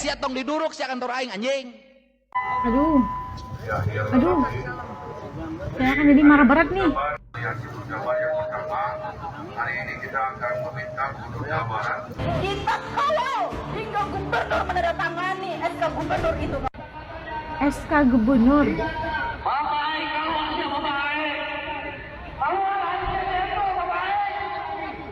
siat tong diduruk sia kantor aing anjing. Aduh. Aduh. Saya akan jadi marah berat nih. Hari ini kita akan meminta Gubernur Jawa Barat. Kita kalau hingga gubernur menandatangani SK gubernur itu. SK gubernur.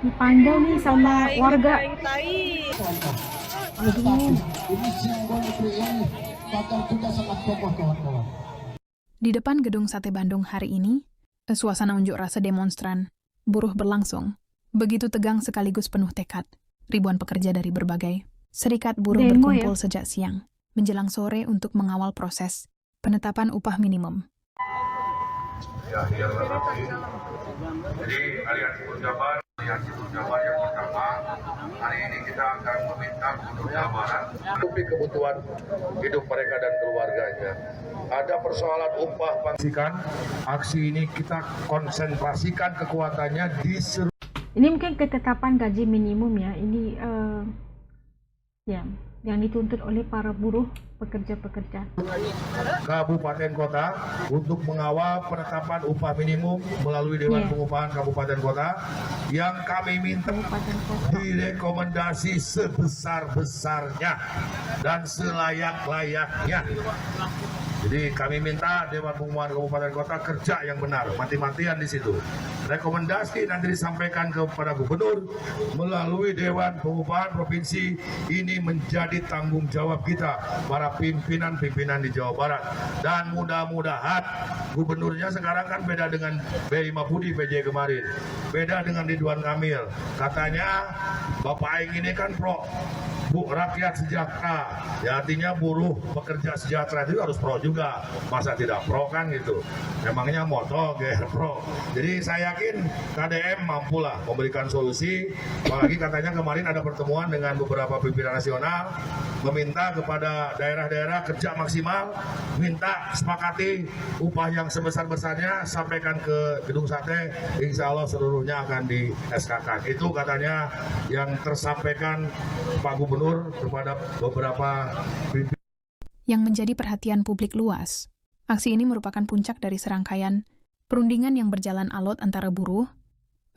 Dipandang nih sama warga. Di depan gedung Sate Bandung hari ini, suasana unjuk rasa demonstran, buruh berlangsung. Begitu tegang sekaligus penuh tekad. Ribuan pekerja dari berbagai serikat buruh berkumpul sejak siang, menjelang sore untuk mengawal proses penetapan upah minimum. Jadi aliansi buruh Jabar yang pertama, hari ini kita akan meminta Gubernur Jawa Barat menutupi kebutuhan hidup mereka dan keluarganya. Ada persoalan upah pangsikan. Aksi ini kita konsentrasikan kekuatannya di seluruh. Ini mungkin ketetapan gaji minimum ya. Ini yang dituntut oleh para buruh pekerja-pekerja Kabupaten Kota untuk mengawal penetapan upah minimum melalui Dewan Pengupahan Kabupaten Kota yang kami minta direkomendasi sebesar-besarnya dan selayak-layaknya. Jadi kami minta Dewan Pengupahan Kabupaten Kota kerja yang benar, mati-matian di situ. Rekomendasi nanti disampaikan kepada Gubernur melalui Dewan Pengupahan Provinsi. Ini menjadi tanggung jawab kita, para pimpinan-pimpinan di Jawa Barat. Dan mudah-mudahan Gubernurnya sekarang kan beda dengan B. Mahfudi PJ kemarin. Beda dengan Ridwan Kamil. Katanya Bapak Aing ini kan pro rakyat sejahtera, ya artinya buruh pekerja sejahtera itu harus pro juga, masa tidak pro kan gitu, memangnya moto pro. Jadi saya yakin KDM mampulah memberikan solusi, apalagi katanya kemarin ada pertemuan dengan beberapa pimpinan nasional, meminta kepada daerah-daerah kerja maksimal, minta sepakati upah yang sebesar-besarnya, sampaikan ke Gedung Sate, insya Allah seluruhnya akan di SK-kan. Itu katanya yang tersampaikan Pak Gubernur kepada beberapa pimpinan. Yang menjadi perhatian publik luas, aksi ini merupakan puncak dari serangkaian perundingan yang berjalan alot antara buruh,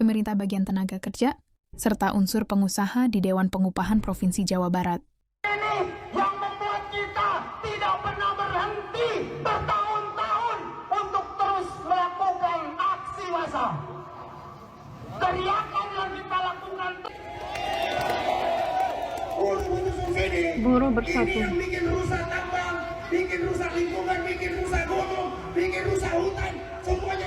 pemerintah bagian tenaga kerja, serta unsur pengusaha di Dewan Pengupahan Provinsi Jawa Barat. Ini yang membuat kita tidak pernah berhenti bertahun-tahun untuk terus melakukan aksi massa. Teriakan yang kita lakukan. buruh bersatu. Ini yang bikin rusak tambang, bikin rusak lingkungan, bikin rusak gunung, bikin rusak hutan, semuanya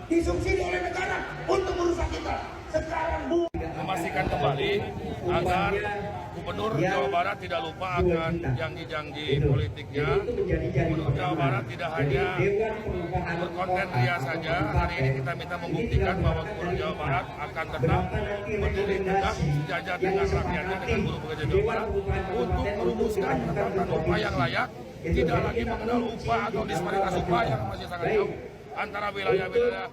disubsidi oleh negara untuk merusak kita. Sekarang Memastikan kembali agar Gubernur Jawa Barat tidak lupa akan janji-janji politiknya. Gubernur Jawa Barat tidak hanya berkonten ria saja. Hari ini kita minta membuktikan bahwa Gubernur Jawa Barat akan tetap berdiri tegak sejajar dengan rakyatnya, dengan buruh pekerja Jawa Barat untuk merumuskan penetapan upah yang layak, tidak lagi mengenal upah atau disparitas upah yang masih sangat jauh antara wilayah-wilayah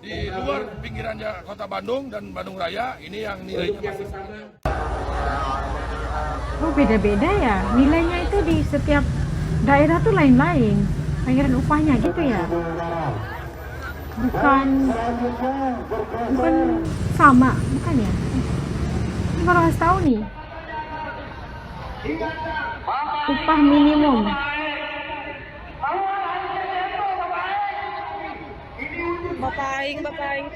di luar pinggiran kota Bandung dan Bandung Raya. Ini yang nilainya masih sangat. Oh, beda-beda ya. Nilainya itu di setiap daerah tuh lain-lain. Pengirian upahnya gitu ya. Bukan sama, bukan ya? Ini baru harus tahu nih. Upah minimum. Bapak Aing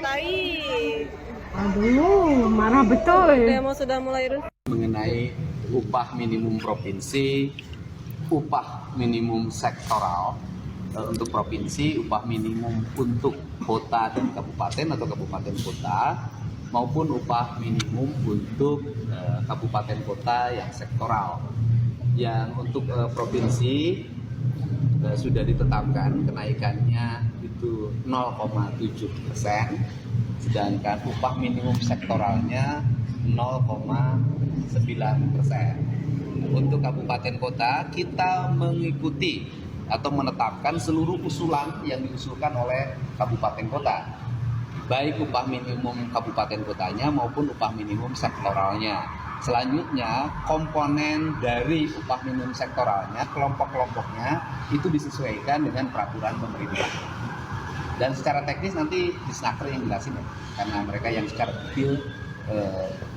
tai. Aduh, marah betul. Demo sudah mulai mengenai upah minimum provinsi, upah minimum sektoral untuk provinsi, upah minimum untuk kota dan kabupaten atau kabupaten kota, maupun upah minimum untuk kabupaten kota yang sektoral. Yang untuk provinsi sudah ditetapkan kenaikannya itu 0,7%, sedangkan upah minimum sektoralnya 0,9%. Untuk kabupaten kota kita mengikuti atau menetapkan seluruh usulan yang diusulkan oleh kabupaten kota, baik upah minimum kabupaten kotanya maupun upah minimum sektoralnya. Selanjutnya, komponen dari upah minimum sektoralnya, kelompok-kelompoknya itu disesuaikan dengan peraturan pemerintah. Dan secara teknis nanti Disnaker yang jelasin ya, karena mereka yang secara detail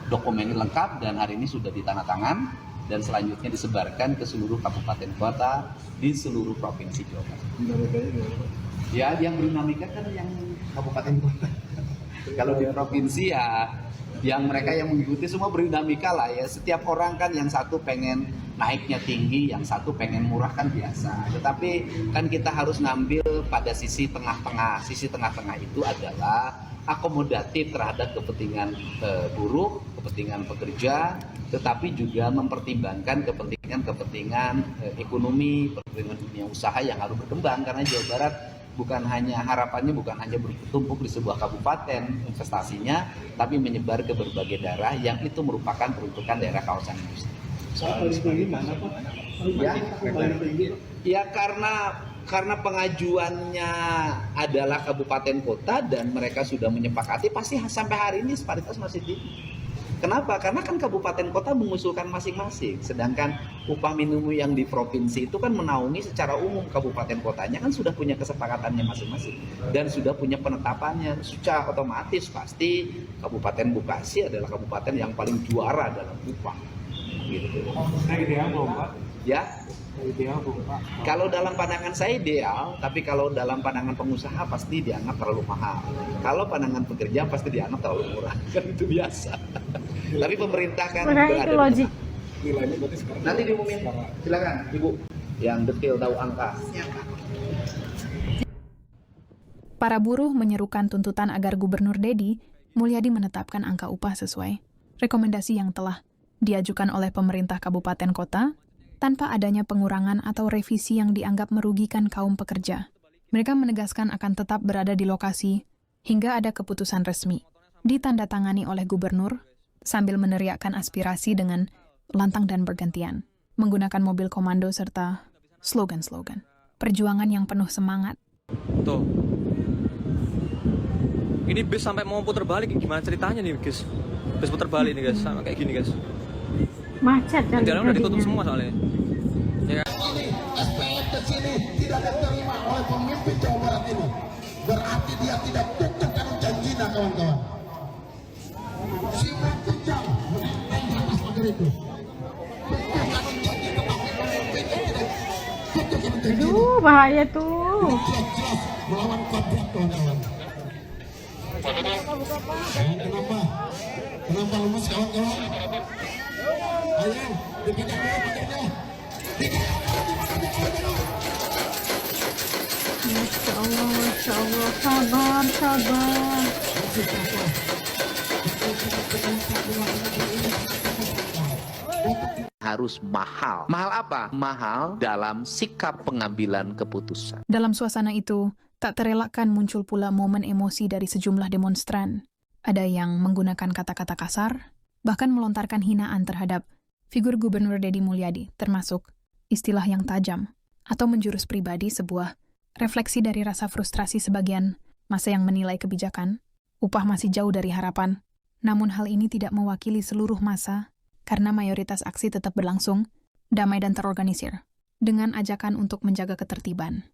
dokumennya lengkap dan hari ini sudah ditandatangan dan selanjutnya disebarkan ke seluruh kabupaten kota di seluruh provinsi Jawa Barat. Ya, yang berdinamika kan yang kabupaten kota. Kalau di provinsi ya, yang mereka yang mengikuti semua berdinamika lah ya. Setiap orang kan yang satu pengen naiknya tinggi, yang satu pengen murah kan biasa. Tetapi kan kita harus ngambil pada sisi tengah-tengah. Sisi tengah-tengah itu adalah akomodatif terhadap kepentingan buruh, kepentingan pekerja, tetapi juga mempertimbangkan kepentingan ekonomi, kepentingan dunia usaha yang harus berkembang karena Jawa Barat harapannya bukan hanya bertumpuk di sebuah kabupaten investasinya, tapi menyebar ke berbagai daerah yang itu merupakan peruntukan daerah kawasan industri. Ya karena pengajuannya adalah kabupaten kota dan mereka sudah menyepakati, pasti sampai hari ini disparitas masih tinggi. Kenapa? Karena kan kabupaten kota mengusulkan masing-masing, sedangkan upah minimum yang di provinsi itu kan menaungi secara umum kabupaten kotanya kan sudah punya kesepakatannya masing-masing dan sudah punya penetapannya. Secara otomatis pasti Kabupaten Bekasi adalah kabupaten yang paling juara dalam upah. Gitu. Ya. Kalau dalam pandangan saya ideal, tapi kalau dalam pandangan pengusaha pasti dianggap terlalu mahal. Kalau pandangan pekerja pasti dianggap terlalu murah, kan itu biasa. Tapi pemerintah kan Makanya itu logik. Nanti diumumin, silakan Ibu yang detail tahu angka. Para buruh menyerukan tuntutan agar Gubernur Dedi Mulyadi menetapkan angka upah sesuai rekomendasi yang telah diajukan oleh pemerintah kabupaten kota tanpa adanya pengurangan atau revisi yang dianggap merugikan kaum pekerja. Mereka menegaskan akan tetap berada di lokasi hingga ada keputusan resmi, ditandatangani oleh gubernur, sambil meneriakkan aspirasi dengan lantang dan bergantian, menggunakan mobil komando serta slogan-slogan. Perjuangan yang penuh semangat. Tuh. Ini bis sampai mau putar balik, gimana ceritanya nih guys? Bis putar balik nih guys, sama kayak gini guys. Macet kan Jalan udah ditutup semua soalnya. Ya kan? SPM kesini tidak diterima oleh pemimpin Jawa Barat ini. Berarti dia tidak tutup dengan janjinya kawan-kawan. Si Jam menentang di atas pagar itu. Tutup dengan janji tetapi pemimpin yang tidak tutup dengan janji. Aduh, bahaya tuh. Jelas-jelas melawan kontrak kawan-kawan. Kenapa lemas kawan-kawan? Ayo, dikejar dulu pagarnya. Masya Allah, sabar. Harus mahal. Mahal apa? Mahal dalam sikap pengambilan keputusan. Dalam suasana itu, tak terelakkan muncul pula momen emosi dari sejumlah demonstran. Ada yang menggunakan kata-kata kasar, bahkan melontarkan hinaan terhadap figur Gubernur Dedi Mulyadi, termasuk istilah yang tajam, atau menjurus pribadi sebuah refleksi dari rasa frustrasi sebagian masa yang menilai kebijakan, upah masih jauh dari harapan, namun hal ini tidak mewakili seluruh masa karena mayoritas aksi tetap berlangsung, damai dan terorganisir, dengan ajakan untuk menjaga ketertiban.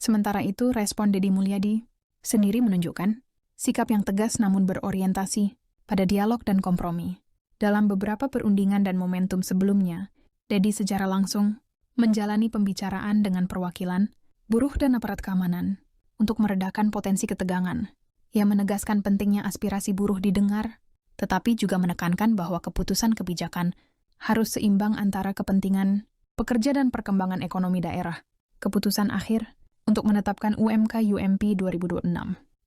Sementara itu, respon Dedi Mulyadi sendiri menunjukkan sikap yang tegas namun berorientasi pada dialog dan kompromi. Dalam beberapa perundingan dan momentum sebelumnya, Dedi secara langsung menjalani pembicaraan dengan perwakilan, buruh dan aparat keamanan untuk meredakan potensi ketegangan. Ia menegaskan pentingnya aspirasi buruh didengar, tetapi juga menekankan bahwa keputusan kebijakan harus seimbang antara kepentingan pekerja dan perkembangan ekonomi daerah. Keputusan akhir untuk menetapkan UMK UMP 2026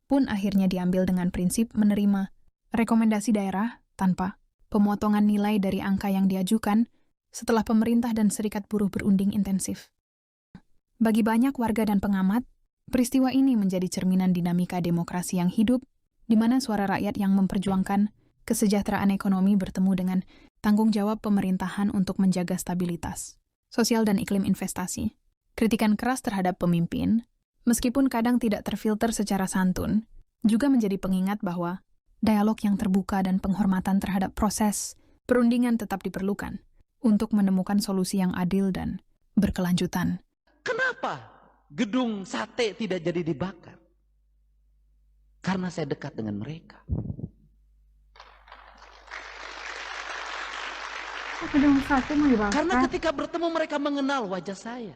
pun akhirnya diambil dengan prinsip menerima rekomendasi daerah tanpa pemotongan nilai dari angka yang diajukan setelah pemerintah dan serikat buruh berunding intensif. Bagi banyak warga dan pengamat, peristiwa ini menjadi cerminan dinamika demokrasi yang hidup, di mana suara rakyat yang memperjuangkan kesejahteraan ekonomi bertemu dengan tanggung jawab pemerintahan untuk menjaga stabilitas sosial dan iklim investasi. Kritikan keras terhadap pemimpin, meskipun kadang tidak terfilter secara santun, juga menjadi pengingat bahwa dialog yang terbuka dan penghormatan terhadap proses Perundingan tetap diperlukan untuk menemukan solusi yang adil dan berkelanjutan. Kenapa gedung sate tidak jadi dibakar? Karena saya dekat dengan mereka. Gedung sate mau dibakar. Karena ketika bertemu mereka mengenal wajah saya.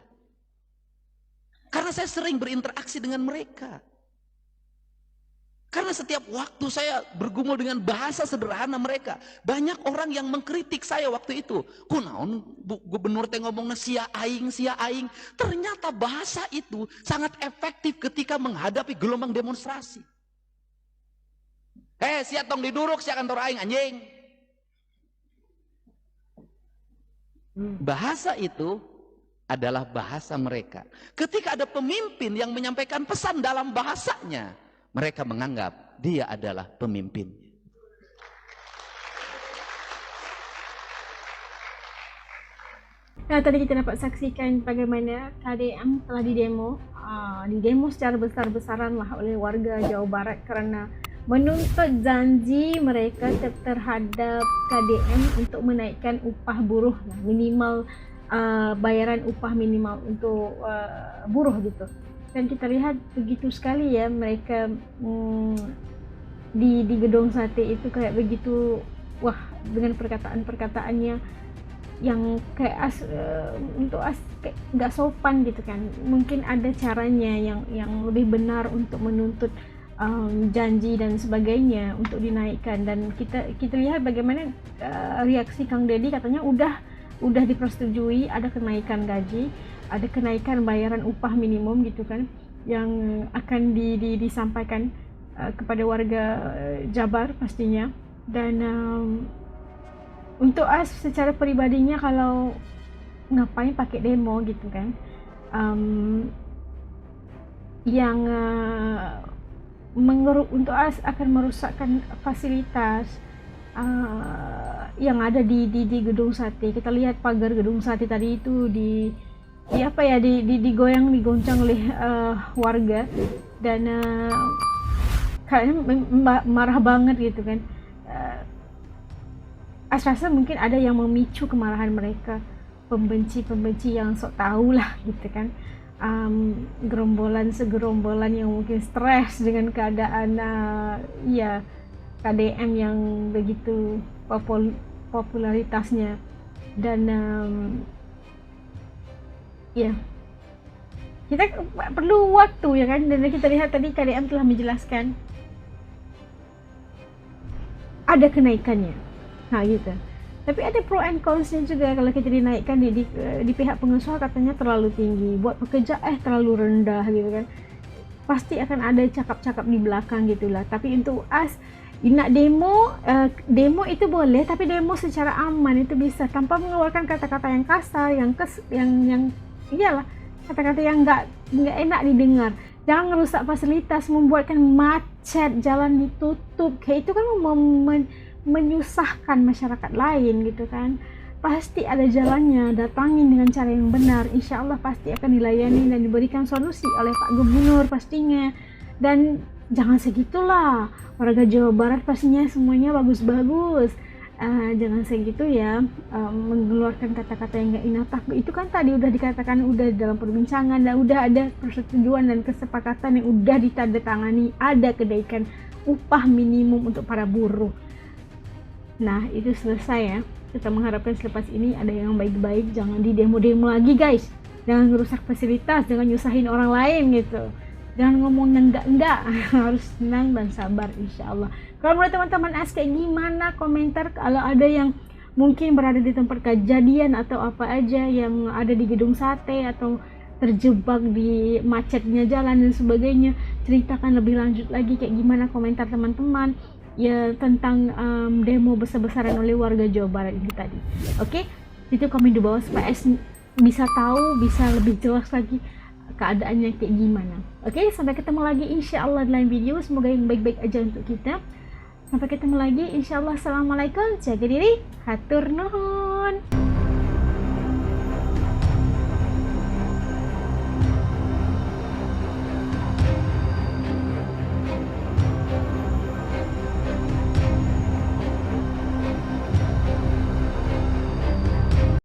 Karena saya sering berinteraksi dengan mereka. Karena setiap waktu saya bergumul dengan bahasa sederhana mereka. Banyak orang yang mengkritik saya waktu itu. Kunaon gubernur teh ngomongna sia aing. Ternyata bahasa itu sangat efektif ketika menghadapi gelombang demonstrasi. Sia tong diduruk sia kantor aing anjing. Bahasa itu adalah bahasa mereka. Ketika ada pemimpin yang menyampaikan pesan dalam bahasanya, mereka menganggap dia adalah pemimpin. Nah, tadi kita dapat saksikan bagaimana KDM telah didemo secara besar-besaran lah oleh warga Jawa Barat karena menuntut janji mereka terhadap KDM untuk menaikkan upah buruh minimal, bayaran upah minimal untuk buruh gitu. Dan kita lihat begitu sekali ya mereka di gedung sate itu kayak begitu, wah, dengan perkataan-perkataannya yang kayak kayak nggak sopan gitu kan. Mungkin ada caranya yang lebih benar untuk menuntut janji dan sebagainya untuk dinaikkan. Dan kita lihat bagaimana reaksi Kang Deddy, katanya udah dipersetujui ada kenaikan gaji, ada kenaikan bayaran upah minimum gitu kan, yang akan disampaikan kepada warga Jabar pastinya. Dan untuk As secara pribadinya, kalau ngapain pakai demo gitu kan, yang untuk As akan merusakkan fasilitas yang ada di gedung sate. Kita lihat pagar gedung sate tadi itu digoncang oleh warga, dan kayaknya marah banget gitu kan. As rasa mungkin ada yang memicu kemarahan mereka, pembenci yang sok tahu lah gitu kan. Segerombolan yang mungkin stres dengan keadaan KDM yang begitu popularitasnya. Dan kita perlu waktu ya kan. Dan kita lihat tadi KDM telah menjelaskan ada kenaikannya, nah gitu. Tapi ada pro and cons-nya juga. Kalau kita dinaikkan di pihak pengusaha katanya terlalu tinggi, buat pekerja terlalu rendah gitu kan. Pasti akan ada cakap-cakap di belakang gitulah. Tapi untuk As nak demo itu boleh, tapi demo secara aman itu bisa, tanpa mengeluarkan kata-kata yang kasar, yang iyalah, kata-kata yang nggak enak didengar. Jangan merusak fasilitas, membuatkan macet, jalan ditutup, kayak itu kan menyusahkan masyarakat lain gitu kan. Pasti ada jalannya, datangin dengan cara yang benar, insya Allah pasti akan dilayani dan diberikan solusi oleh Pak Gubernur pastinya. Dan jangan segitulah, warga Jawa Barat pastinya semuanya bagus-bagus. Jangan segitu ya, mengeluarkan kata-kata yang gak inatah. Itu kan tadi udah dikatakan, udah dalam perbincangan, dan udah ada persetujuan dan kesepakatan yang udah ditandatangani, ada kenaikan upah minimum untuk para buruh. Nah itu selesai ya. Kita mengharapkan selepas ini ada yang baik-baik, jangan di demo-demo lagi guys. Jangan merusak fasilitas, jangan nyusahin orang lain gitu. Jangan ngomong enggak, harus tenang dan sabar insya Allah. Kalau menurut teman-teman As kayak gimana, komentar. Kalau ada yang mungkin berada di tempat kejadian atau apa aja, yang ada di gedung sate atau terjebak di macetnya jalan dan sebagainya, ceritakan lebih lanjut lagi kayak gimana komentar teman-teman ya tentang demo besar-besaran oleh warga Jawa Barat ini tadi. Oke, itu komen di bawah supaya As bisa tahu, bisa lebih jelas lagi keadaannya kayak gimana. Oke, sampai ketemu lagi insya Allah di lain video. Semoga yang baik-baik aja untuk kita. Sampai ketemu lagi insya Allah. Assalamualaikum, jaga diri, hatur nuhun.